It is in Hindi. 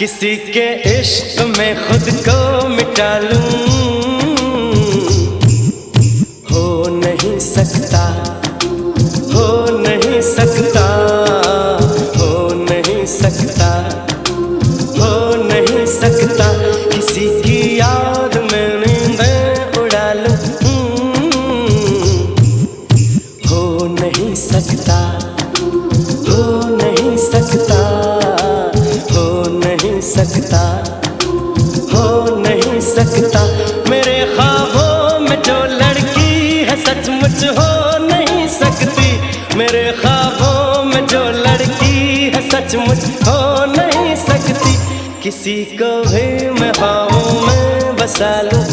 किसी के इश्क में खुद को मिटा लूं, हो नहीं सकता, हो नहीं सकता, हो नहीं सकता, हो नहीं सकता। किसी की याद में नींदें उड़ा लूं, हो नहीं सकता, हो नहीं सकता, हो नहीं सकता, हो नहीं सकता। मेरे ख्वाबों में जो लड़की है सचमुच हो नहीं सकती, मेरे ख्वाबों में जो लड़की है सचमुच हो नहीं सकती। किसी को भी मैं ख्वाबों में बसा लूं,